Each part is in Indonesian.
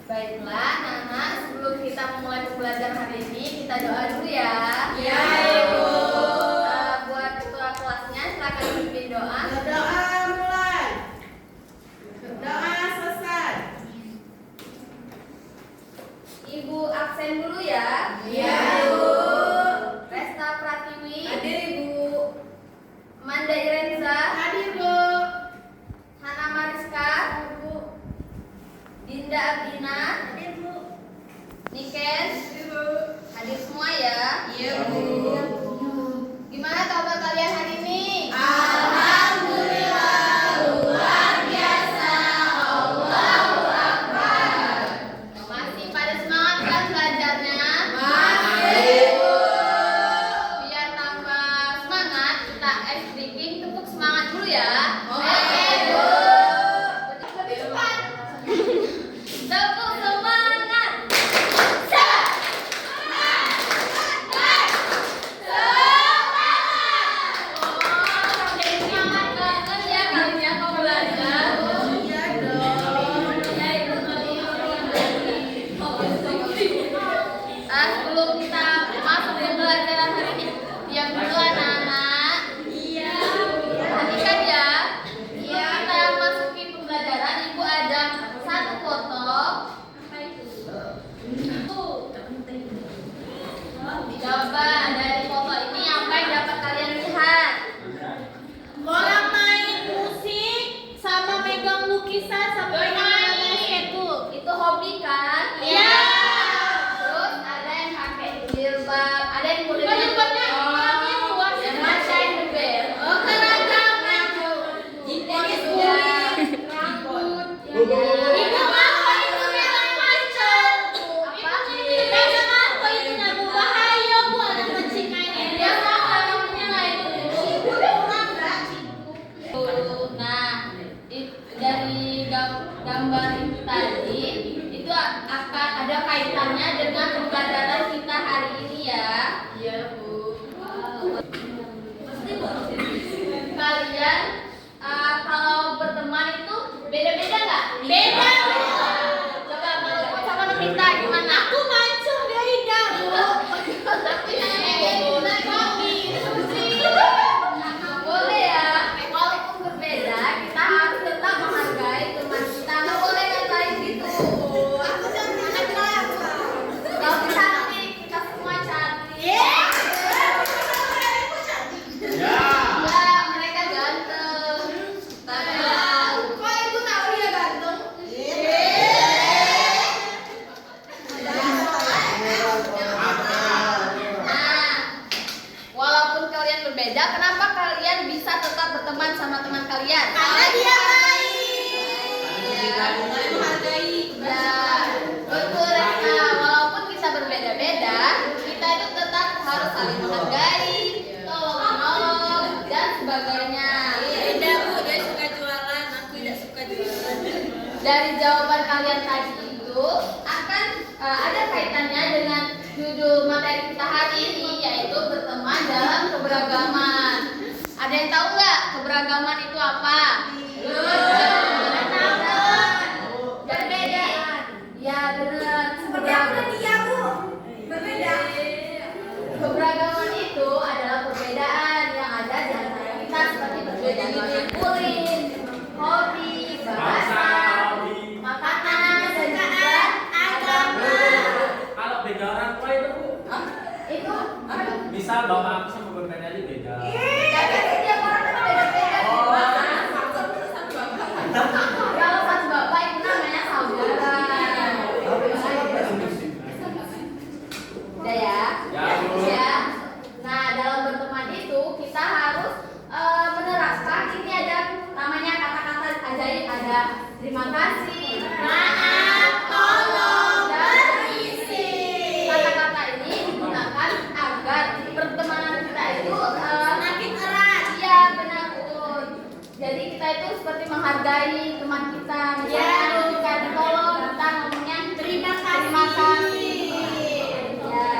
Baiklah, anak-anak, sebelum kita memulai pembelajaran hari ini, kita doa dulu ya. Ya, Ibu. Buat ketua kelasnya, silakan pimpin doa. Berdoa mulai. Berdoa selesai. Ibu absen dulu ya. Ya, Ibu. Resta Pratiwi. Hadir, Ibu. Manda Irenza. Hadir, Bu. Hana Mariska. Bu. Dinda Abdina. Hadir, Bu. Niken. Hadir, Bu. Hadir semua ya. Iya, Bu. Gimana kabar kalian hari ini? Alhamdulillah, luar biasa. Allahu Akbar. Masih pada semangat kan belajarnya? Masih, Bu. Biar tambah semangat, kita ice breaking, tepuk semangat dulu ya. Oke, Bu. Lebih cepat. Tepuk semangat. Jadi semangat banget ya kalian mau belajar. Iya dong. Sebelum kita masuk ke pelajaran hari ini, diam dulu anak-anak. Iya. Perhatikan ya. Kita masuki pembelajaran. Ibu ada satu foto. Apa itu? Coba dari foto ini apa yang dapat kalian lihat? Orang main musik sama megang lukisan sampai Bermain. Itu hobi kan? Iya. Terus ada yang pakai jilbab, ada yang boleh Jilbabnya orangnya luas. yang pakai bel. Oh, keragaman. Jadi kulit, rambut. Ibu apa itu megang pacar? Apa? Megang apa itu nak bahaya bu anak kecil kayak ini. Dia sama namanya lah itu. Nah, dari gambar itu tadi itu akan ada kaitannya dengan pembelajaran kita hari ini ya. Iya bu. Kalian kalau berteman itu beda-beda nggak? Beda, Bu. Coba kalau sama kita gimana? Aku macam dia indah bu. Boleh ya, walaupun berbeda, kita harus tetap menghargai teman kita. Nggak boleh ngatain gitu. Aku cantik kenapa? Kalau kita cantik, kita semua cantik. Ya, mereka ganteng. Kok ibu tahu dia ganteng? Nah, walaupun kalian berbeda, kenapa kalian bisa tetap berteman sama teman kalian? Karena dia baik. Ya, Menghargai. ya, betul Reka. Walaupun kita berbeda-beda, kita itu tetap harus saling menghargai, tolong menolong dan sebagainya. Beda bu, dia suka jualan, aku tidak suka jualan. Dari jawaban kalian tadi itu akan ada kaitannya dengan judul materi kita hari ini, yaitu berteman dalam keberagaman. Ada yang tahu nggak keberagaman itu apa? Perbedaan. Ya benar. dia bu? Berbeda. Keberagaman itu adalah perbedaan yang ada di antara kita, seperti perbedaan kulit, hobi, bahasa, makanan, dan juga agama. Kalau beda orang tua itu Bu, Itu apa? misal bapak aku sama bapak Nali beda. Jadi setiap orang kan beda-beda. Kalau satu bapak itu namanya saudara. Udah ya? Ya, Bu. Ya. Nah, dalam berteman itu kita harus menerapkan ini ada namanya kata-kata ajaib, ada terima kasih, maaf, tolong, dan permisi. Kata-kata ini digunakan agar pertemanan kita itu Semakin erat. iya benar betul. Jadi kita itu seperti menghargai teman kita. Misalnya kita ditolong, kita ngomongnya Terima terima kasih. kasih. Ya.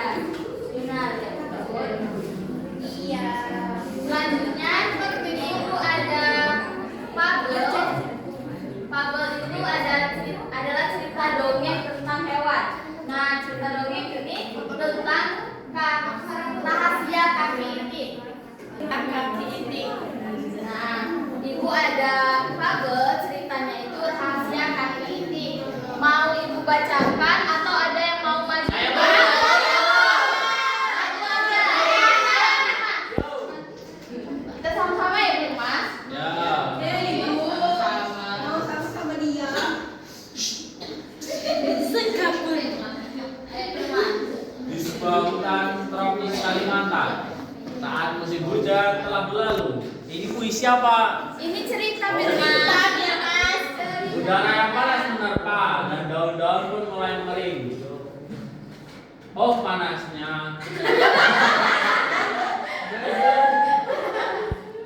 tentang rahasia kaki itik. Kaki itik. Nah, ibu ada fabel ceritanya itu rahasia kaki itik. Mau ibu bacakan atau ada yang mau maju? Ayo, Aku aja. Kita sama-sama ya, Bu Mas. Ya. Ibu. Mau sama dia. Sekapur. Ayo, Bu Mas. Di sebuah hutan tropis Kalimantan, saat musim hujan telah berlalu. Ini puisi apa? Ini cerita, Bu Mas. Mas. Udara yang panas menerpa dan daun-daun pun mulai mengering. Oh panasnya.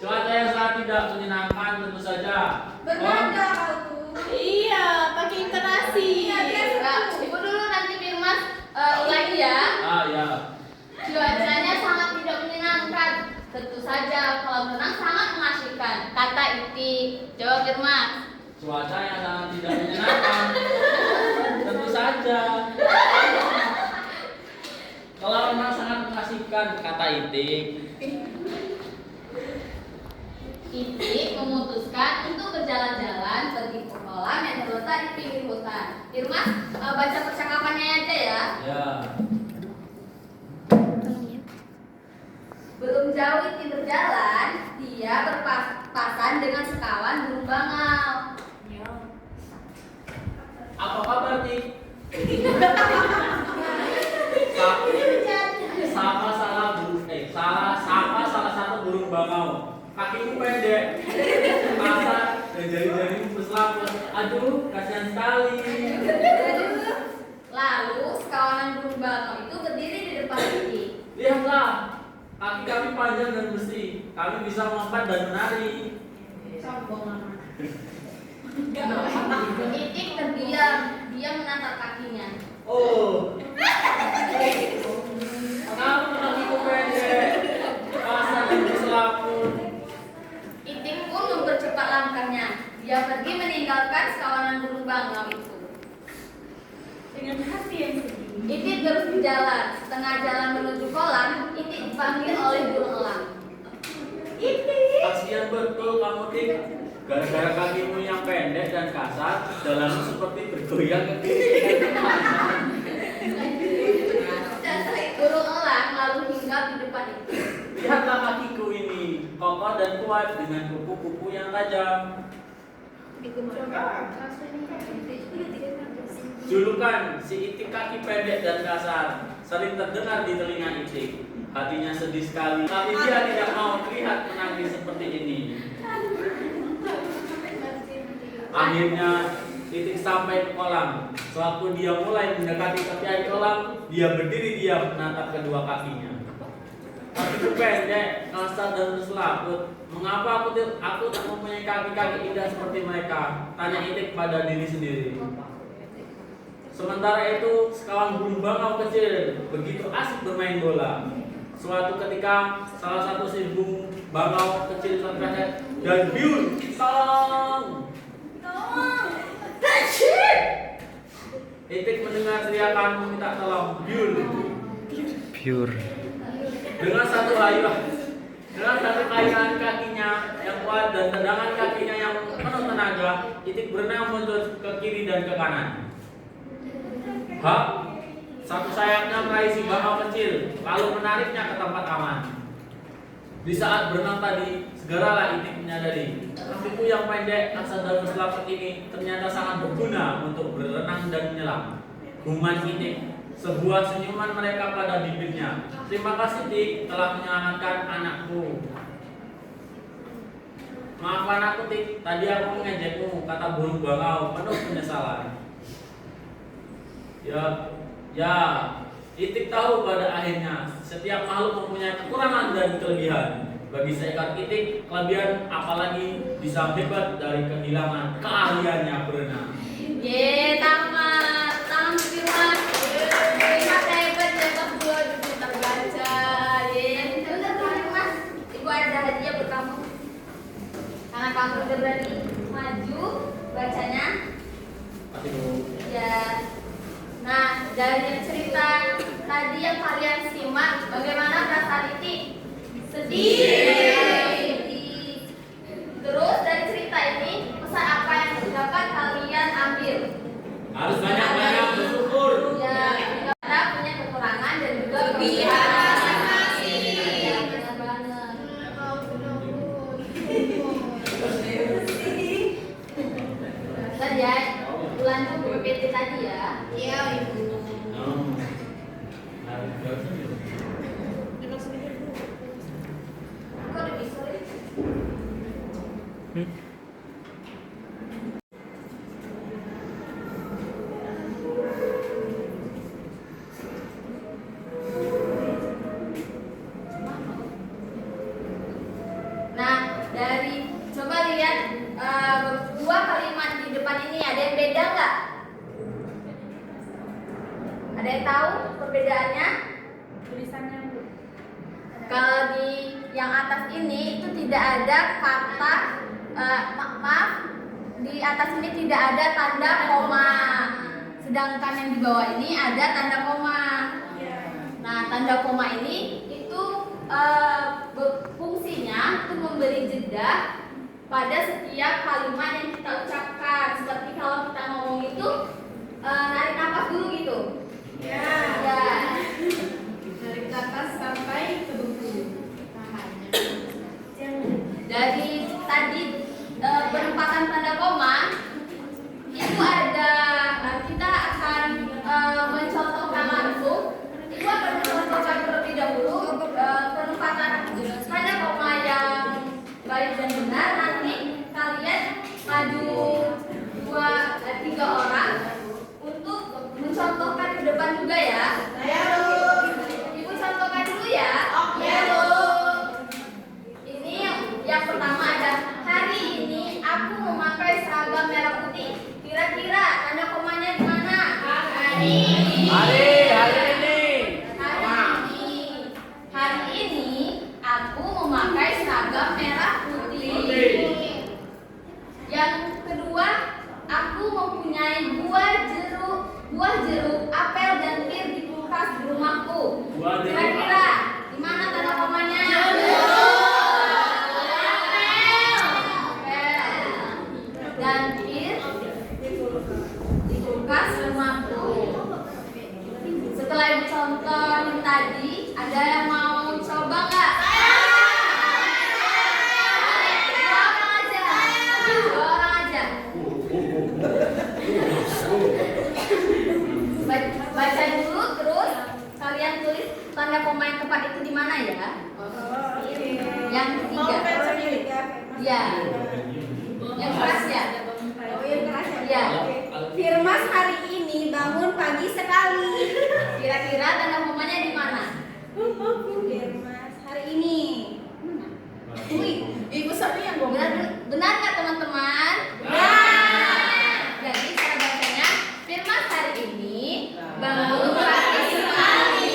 Cuaca yang sangat tidak menyenangkan tentu saja. Bernada kau tuh. Iya, pakai intonasi. Nah, ibu dulu nanti Bu Mas ulangi ya. Ya. Cuacanya sangat tidak menyenangkan. Tentu saja kalau berenang sangat mengasihkan. Kata itik. Jawab Firman. Cuaca yang sangat tidak menyenangkan. Tentu saja. Kalau memang sangat mengasihkan, kata itik. Itik memutuskan untuk berjalan-jalan pergi ke kolam yang terletak di pinggir hutan. Firman, baca percakapannya aja ya. Ya. Belum jauh Itik berjalan, dia berpapasan dengan sekawan burung bangau. Apa kabar, Tik? Sapa salah satu burung bangau. Kakimu pendek, kasar, dan jari-jarimu berselaput. Aduh, kasihan sekali. Lalu sekawanan burung bangau itu berdiri di depan Itik. Lihatlah, kaki kami panjang dan bersih. Kami bisa melompat dan menari. Itik terdiam, dia menatap kakinya. Oh, kenapa kakiku pendek, kasar dan berselaput? Itik pun mempercepat langkahnya. Dia pergi meninggalkan sekawanan burung bangau itu. Dengan hati yang sedih. Itik terus berjalan. Setengah jalan menuju kolam, Itik dipanggil oleh burung elang. Itik. Kasihan betul kamu, Tik. Gara-gara kakimu yang pendek dan kasar, jalanmu seperti bergoyang ke kiri dan ke kanan. Burung elang lalu hinggap di depan Itik. Lihatlah kakiku ini, kokoh dan kuat dengan kuku-kuku yang tajam. Julukan si Itik kaki pendek dan kasar sering terdengar di telinga Itik. Hatinya sedih sekali, tapi dia tidak mau terlihat menangis seperti ini. Akhirnya Itik sampai ke kolam. Sewaktu dia mulai mendekati tepi air kolam, dia berdiri diam menatap kedua kakinya. Kakiku pendek, kasar dan berselaput. Mengapa aku tak mempunyai kaki-kaki indah seperti mereka? Tanya Itik pada diri sendiri. Sementara itu, sekawan burung bangau kecil begitu asik bermain bola. Suatu ketika, salah satu si burung bangau kecil terpleset dan biul, tolong! Itik mendengar teriakan meminta tolong, biul. Pure. Dengan satu kayuhan kakinya yang kuat dan tendangan kakinya yang penuh tenaga, Itik berenang menuju ke kiri dan ke kanan. Hah? Satu sayapnya meraih si bangau kecil, lalu menariknya ke tempat aman. Di saat berenang tadi, segeralah Itik menyadari kakiku yang pendek, kasar dan berselaput ini ternyata sangat berguna untuk berenang dan menyelam. Guman Itik, sebuah senyuman mereka pada bibirnya. Terima kasih Tik telah menyelamatkan anakku. Maafkan aku Tik, tadi aku mengejekmu, kata burung bangau penuh penyesalan. Ya, Itik tahu pada akhirnya setiap makhluk mempunyai kekurangan dan kelebihan. Bagi seekor Itik, kelebihan apalagi bisa hebat dari kehilangan keahliannya berenang. Tamat. Tangan Firman. Firman hebat ya Mas Bro, pintar baca. Bener Mas. Ibu ada hadiah buat kamu. Karena kamu udah berani maju bacanya. Pasti Bu. Ya. Nah, dari cerita tadi yang paling Bagaimana perasaan Itik? Sedih. Terus dari cerita ini, pesan apa yang dapat kalian ambil? Harus banyak-banyak bersyukur. Ya, kita punya kekurangan dan juga Kelebihan masing-masing. Ya, benar banget. Kan ya, lanjut ke PPT tadi ya. Iya, Ibu. Kok udah bisa ya? Nah, dari coba lihat dua kalimat di depan ini ada yang beda nggak? Ada yang tahu perbedaannya? Tulisannya Bu. Kalau di yang atas ini itu tidak ada kata maaf, di atas ini tidak ada tanda koma. Sedangkan yang di bawah ini ada tanda koma. Nah, tanda koma ini itu fungsinya untuk memberi jeda pada setiap kalimat yang kita ucapkan. Seperti kalau kita ngomong itu narik nafas dulu gitu. Ya. Ya. Dari atas sampai ke buku. Dari tadi penempatan tanda koma itu ada kita akan mencontohkan langsung. Ibu akan mencontohkan terlebih dahulu penempatan tanda koma yang baik dan benar. Nanti kalian maju tiga orang untuk mencontohkan ke depan juga ya. Ibu contohkan dulu ya. Oke, Bu. Ini yang pertama ada hari ini aku memakai seragam merah putih. Kira-kira tanda komanya di mana? Hari ini. Hari ini aku memakai seragam merah putih. Yang kedua, aku mempunyai buah jeruk, apel dan pir di kulkas di rumahku. Buah jeruk. Kira-kira di mana tanda komanya? Dan pir di kulkas rumahku. Setelah ibu contoh tadi, ada yang mau coba nggak? Dua orang aja. Baca dulu, terus kalian tulis tanda koma yang tepat itu di mana ya? Yang ketiga. Ya. Yang keras ya? Oh, yang keras ya? Ya. Firmas hari ini bangun pagi sekali. Kira-kira tanda komanya di mana? Firmas hari ini. Wih, Ibu Sari yang Benar nggak teman-teman? Jadi cara bacanya Firmas hari ini bangun pagi sekali.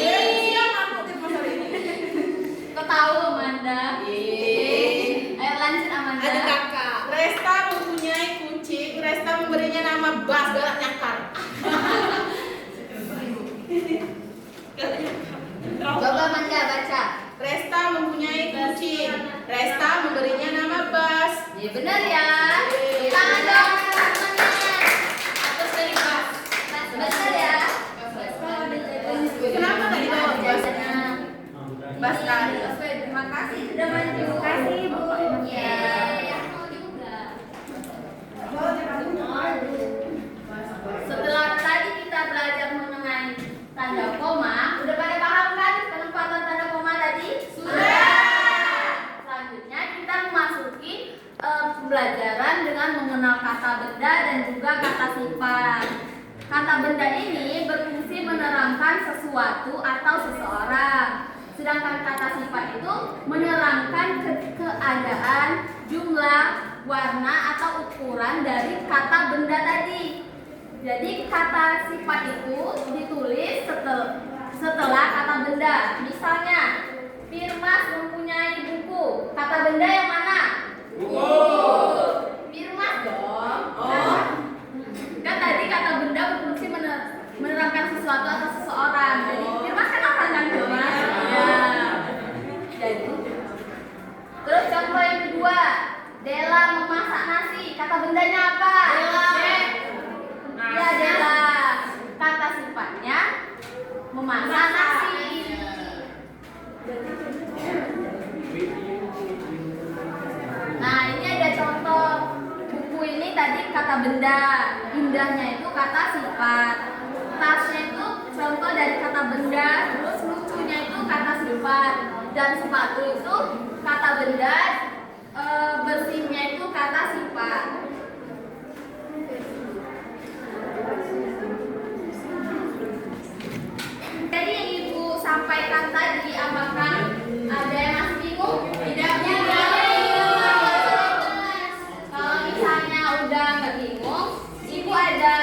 Kok tahu Amanda? Ayo lanjut Amanda. Ada kakak. Resta mempunyai kucing. Resta memberinya nama Bas galak nyakar. Coba Amanda baca. Resta mempunyai kucing. Resta memberinya nama Bas. Ya benar ya. Tangan dong teman-teman. Atas dari Bas. Benar ya. Kenapa nggak dibawa Bas? Bas kali. Terima kasih sudah maju. Terima kasih Bu. Ya. Yang mau juga. Setelah tadi kita belajar mengenai tanda koma, udah pada paham kan penempatan tanda koma tadi? Sudah. Selanjutnya kita memasuki pembelajaran dengan mengenal kata benda dan juga kata sifat. Kata benda ini berfungsi menerangkan sesuatu atau seseorang. Sedangkan kata sifat itu menerangkan keadaan, jumlah, warna atau ukuran dari kata benda tadi. Jadi kata sifat itu ditulis setelah kata benda. Misalnya, Firmas mempunyai buku. Kata benda yang mana? Buku. Firmas dong. Oh. Kan tadi kata benda berfungsi menerangkan sesuatu atau seseorang. Jadi Firmas kan orang kan Firmas? Ya. kata benda, indahnya itu kata sifat. Tasnya itu contoh dari kata benda, terus lucunya itu kata sifat, dan sepatu itu kata benda, bersihnya itu kata sifat. Jadi yang Ibu sampaikan tadi, apakah ada yang masih bingung? Tidak. Kalau misalnya udah nggak bingung, Ibu ada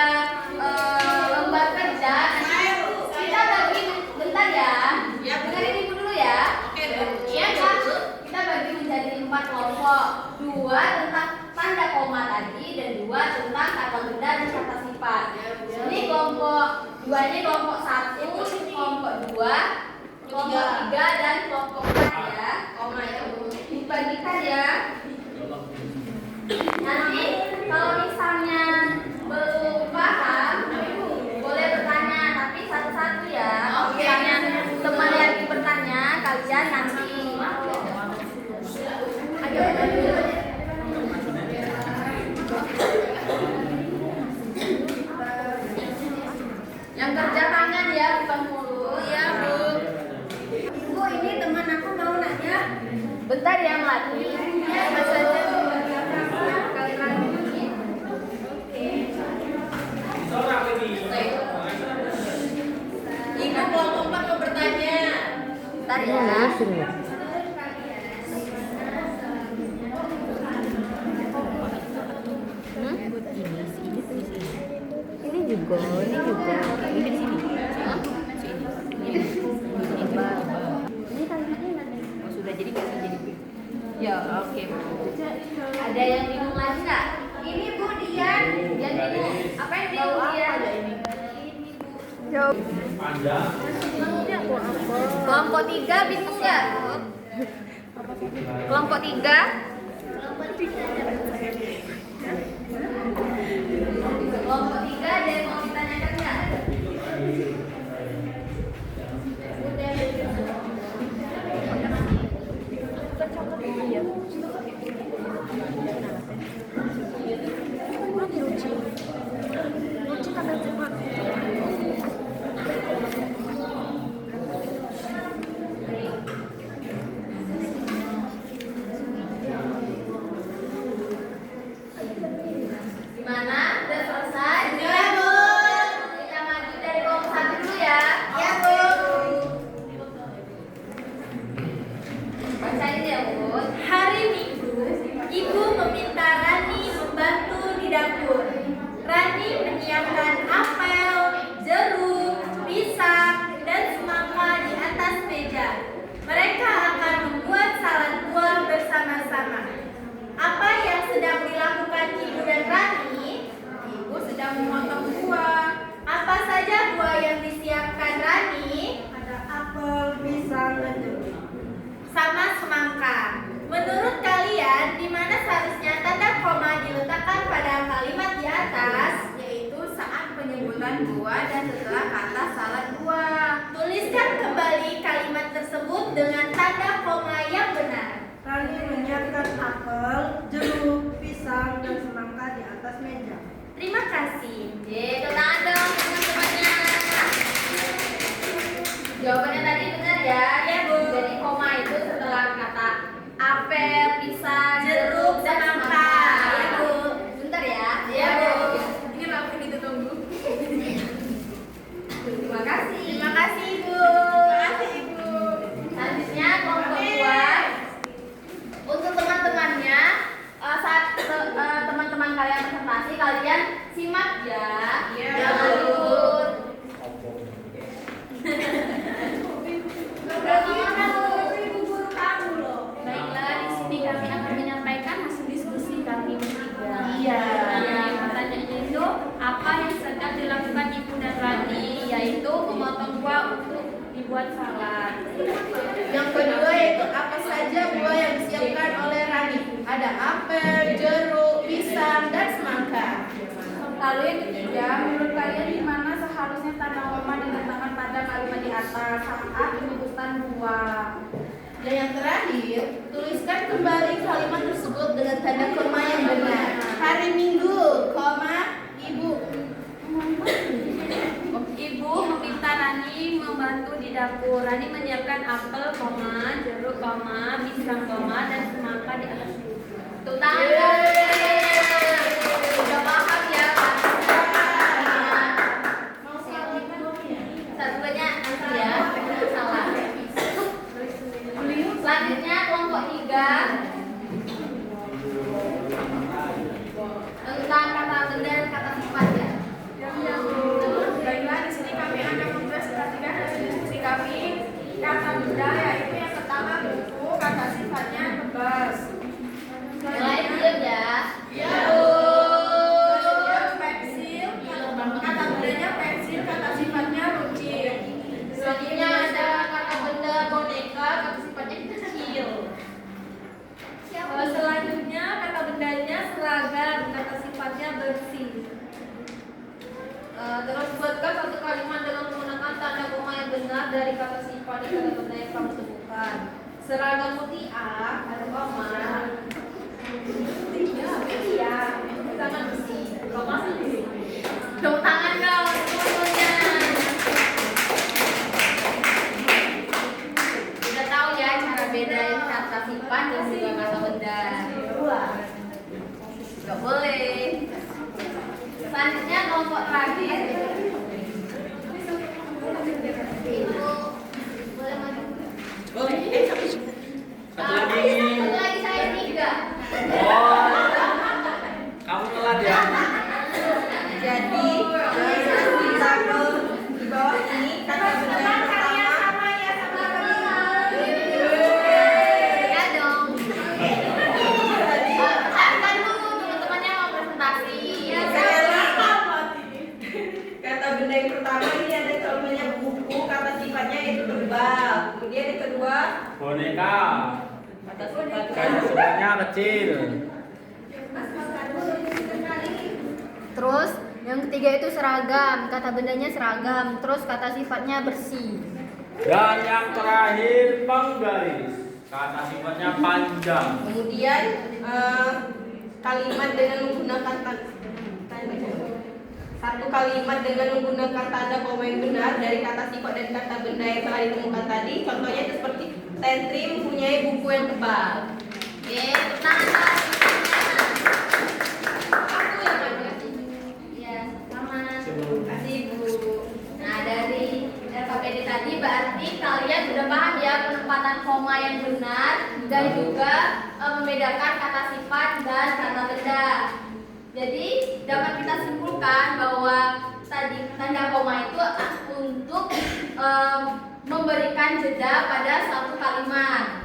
lembar kerja. Kita bagi bentar ya. Dengerin Ibu dulu ya. Iya Kak. Kita bagi menjadi 4 kelompok. 2 tentang tanda koma tadi dan 2 tentang kata benda dan kata sifat. Ini kelompok 2 ini kelompok 1, kelompok 2, kelompok 3 dan kelompok 4 ya. Koma ya. Dibagikan ya. Nanti kalau misalnya belum paham, boleh bertanya, tapi satu-satu ya. Misalnya teman yang bertanya, kalian nanti yang kerja tangan ya, bukan mulut. Ya Bu. Bu, ini teman aku mau nanya. Bentar ya Melati. Ya, Mas saja Bu. Bagi apa? Sekali lagi. Seorang lagi. Ibu kelompok 4 mau bertanya. Bentar ya. Ini juga, ini di sini. Ini kalimatnya nanti. Oh, sudah jadi nggak jadi. Ya, oke. Ada yang bingung lagi nggak? Ini Bu Dian. Yang bingung? Apa yang bingung dia? Panjang. Kelompok 3 bingung nggak? Kelompok 3? Kelompok 3 ada yang mau ditanyakan nggak? Gimana? Udah selesai? Ya Bu. Kita maju dari kelompok 1 dulu ya. Ya Bu. Bacain ya Bu. Hari Minggu, Ibu meminta Rani membantu di dapur. Rani menyiapkan apel, jeruk, pisang, dan semangka di atas meja. Mereka akan membuat salad buah bersama-sama. Apa yang sedang dilakukan Ibu dan Rani? Ibu sedang memotong buah. Apa saja buah yang disiapkan Rani? Ada apel, pisang, dan jeruk. Sama semangka. Menurut kalian, di mana seharusnya tanda koma diletakkan pada kalimat di atas? Yaitu saat penyebutan buah dan setelah kata salad buah. Tuliskan kembali kalimat tersebut dengan tanda koma yang benar. Rani menyiapkan apel, jeruk, pisang, dan semangka di atas meja. Terima kasih. Tepuk tangan dong teman-temannya. Jawabannya tadi benar ya? Ya, Bu. Jadi koma itu setelah kata apel, pisang, jeruk, dan semangka. semangka. Ya, Bu. Bentar ya. Ya, Bu. Ini aku ditunggu. Terima kasih. Terima kasih, Ibu. Selanjutnya kelompok 2. Untuk teman-temannya, saat teman-teman kalian presentasi, kalian simak ya. Iya. Jangan ikut. Baiklah, di sini kami akan menyampaikan hasil diskusi kami bertiga. Iya. Pertanyaannya itu apa yang sedang dilakukan Ibu dan Rani, yaitu memotong buah untuk dibuat salad. Yang kedua yaitu apa saja buah yang disiapkan oleh Rani? Ada apel, jeruk, pisang, dan semangka. Lalu yang ketiga, menurut kalian di mana seharusnya tanda koma diletakkan pada kalimat di atas saat menyebutkan buah? Dan yang terakhir, tuliskan kembali kalimat tersebut dengan tanda koma yang benar. Hari Minggu, koma Ibu meminta Rani membantu di dapur. Rani menyiapkan apel, jeruk, pisang, dan semangka di atas piring. Tepuk tangan. Udah paham ya Kak? Satunya nanti ya, salah. Selanjutnya kelompok 3 tentang kata benda dan kata sifat ya. Baiklah, di sini kami akan mempresentasikan hasil diskusi kami. Kata benda yaitu yang pertama buku, kata sifatnya bebas. Mulai diam ya. Selanjutnya pensil, kata bendanya pensil, kata sifatnya runcing. Selanjutnya ada kata benda boneka, kata sifatnya kecil. Selanjutnya kata bendanya seragam, kata sifatnya bersih. Terus buatkan satu kalimat dengan menggunakan tanda koma yang benar dari kata sifat dan kata benda yang kamu temukan. Seragam putih A, ada koma. Iya, sangat bersih. Koma sendiri. Tepuk tangan dong semuanya. Udah tahu ya cara bedain kata sifat dan juga kata benda. Gak boleh. Selanjutnya kelompok terakhir. Ibu, boleh maju? Boleh. Satu lagi. Satu lagi saya 3. Oh, kamu telat ya? Jadi kita di bawah ini kata benda yang pertama. Ya dong. Kan dulu teman-temannya mau presentasi. Ya, Kata benda yang pertama ini ada contohnya buku, kata sifatnya itu tebal. Kemudian yang kedua Boneka. kata sifat Kata sifatnya kecil. Terus yang ketiga itu seragam, kata bendanya seragam, terus kata sifatnya bersih. Dan yang terakhir penggaris. Kata sifatnya panjang. Kemudian kalimat dengan menggunakan satu kalimat dengan menggunakan tanda koma yang benar dari kata sifat dan kata benda yang telah ditemukan tadi. Contohnya itu seperti Tentri mempunyai buku yang tebal. Oke, tangan. Aku yang maju. Iya, sama. Terima kasih Bu. Nah, dari KPD tadi berarti kalian sudah paham ya penempatan koma yang benar dan juga membedakan kata sifat dan kata benda. Jadi dapat kita simpulkan bahwa tadi tanda koma itu untuk memberikan jeda pada suatu kalimat.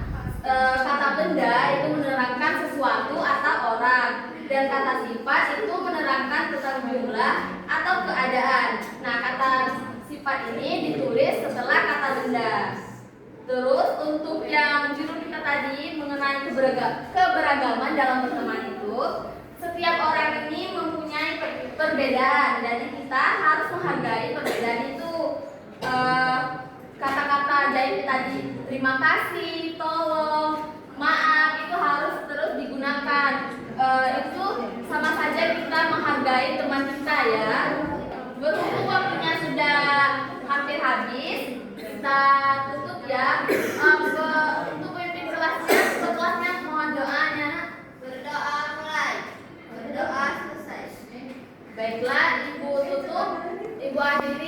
Kata benda itu menerangkan sesuatu atau orang, dan kata sifat itu menerangkan tentang jumlah atau keadaan. Nah, kata sifat ini ditulis setelah kata benda. Terus untuk yang judul kita tadi mengenai keberagaman dalam berteman itu, setiap orang ini mempunyai perbedaan, jadi kita harus menghargai perbedaan itu. Kata-kata ajaib tadi, terima kasih, tolong, maaf, itu harus terus digunakan. Itu sama saja kita menghargai teman kita ya. Berhubung waktunya sudah hampir habis, kita tutup ya. Untuk pemimpin kelasnya mohon doanya. Berdoa mulai, berdoa selesai. Baiklah, Ibu tutup, Ibu akhiri.